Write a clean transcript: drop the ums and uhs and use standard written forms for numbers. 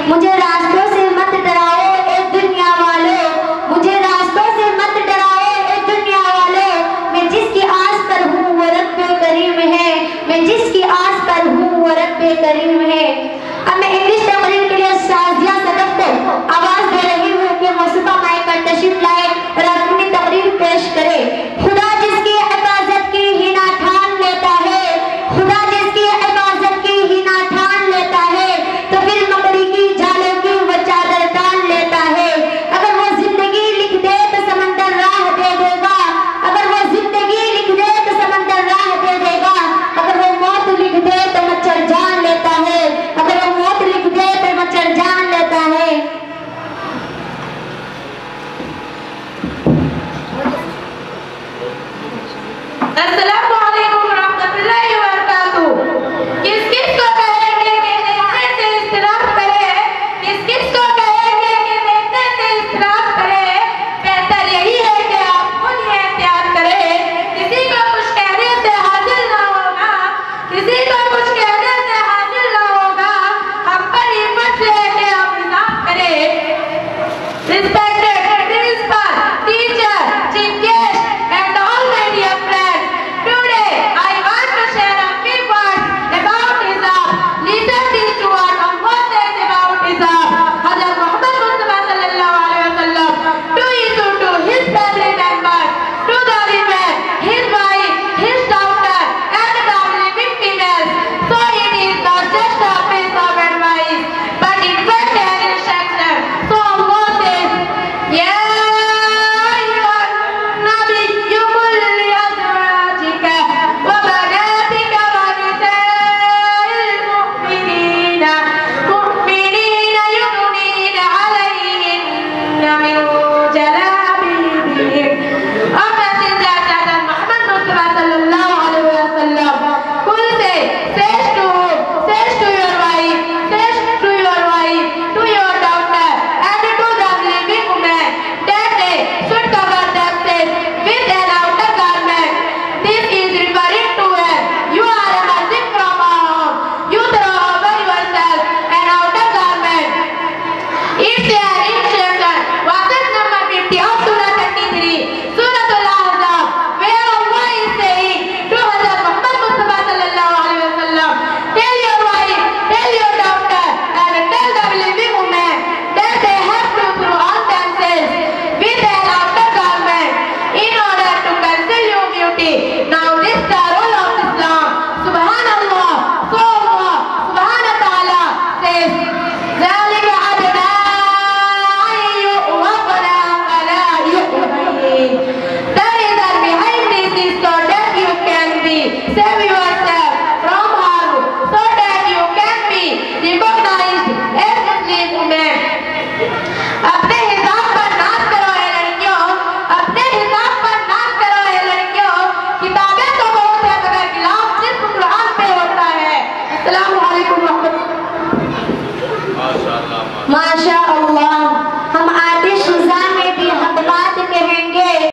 مجھے راستوں سے مت ڈراؤ اے دنیا والوں، مجھے راستوں سے مت ڈراؤ اے دنیا والوں، میں جس کی آس پر ہوں وہ رب کریم ہے، میں جس کی آس پر ہوں وہ رب کریم ہے۔ اب میں انگلش تقریر کے لیے شازیہ صدف کو آواز دے رہی ہوں کہ مصطفیٰ مائک پر تشریف لائے اور اپنی تقریر پیش کرے۔ خدا جس کی حفاظت کی ہی نہ ٹھان لیتا ہے، خدا جس کی حفاظت کی ہی نہ ٹھان لیتا ہے، تو پھر مکڑی کی جالوں کی وہ چادر ٹان لیتا ہے۔ اگر وہ زندگی لکھ دے تو سمندر راہ دے دے گا، اگر وہ زندگی لکھ دے تو سمندر راہ دے دے گا، اگر وہ موت لکھ دے تو مچھر جان لیتا ہے، اگر وہ موت لکھ دے تو مچھر جان لیتا ہے۔ السلام علیکم ورحمۃ اللہ وبرکاتہ۔ کس کس کو کہیں گے کہ دیکھنے سے اجتناب کرے، کس کس کو کہیں گے کہ دیکھنے سے اجتناب کرے، بہتر یہی ہے کہ آپ خود ہی احتیاط کریں۔ کسی کو کچھ کہنے سے حاصل نہ ہوگا، کسی کو کچھ کہنے سے حاصل نہ ہوگا، ہم پر ہی فرض ہے کہ آپ نظام کریں۔ Respected principal, teacher, chief guest, and all my dear friends, today I want to share a few words about hijab. Listen these two words on what says about hijab. Hazrat Muhammad Mustafa sallallahu alaihi wasallam to issue to his family members, to the women, his wife, his daughter, and the living females. So it is not just a piece of advice, but in fact an instruction. So Allah says, يا أيها النبي قل لأزواجك وبناتك ونساء المؤمنين يدنين عليهن من جلابيبهن. Our Messenger Muhammad Mustafa sallallahu alaihi wasallam says to your wife, to your daughter, and to the living women that they should cover themselves with an outer garment. This is referring to when you are emerging from a home, you throw over yourself an outer garment. It's an instruction. Verse number 50 of Surah 33, Surah Al-Ahzab, where Allah is saying to Hazrat Muhammad Mustafa sallallahu alaihi wasallam, tell your wife, tell your daughter, and tell the living women that they have to throw on themselves with an outer garment in order to conceal your beauty. Now this is the rule of Islam. Subhanallah. So Allah subhanahu wa ta'ala says, ذَلِكَ أَدْنَىٰ أَن يُعْرَفْنَا فَلَا يُؤْذَيْنَ. The reason behind this is so that you can save yourself from harm, so that you can be recognized as Muslim women.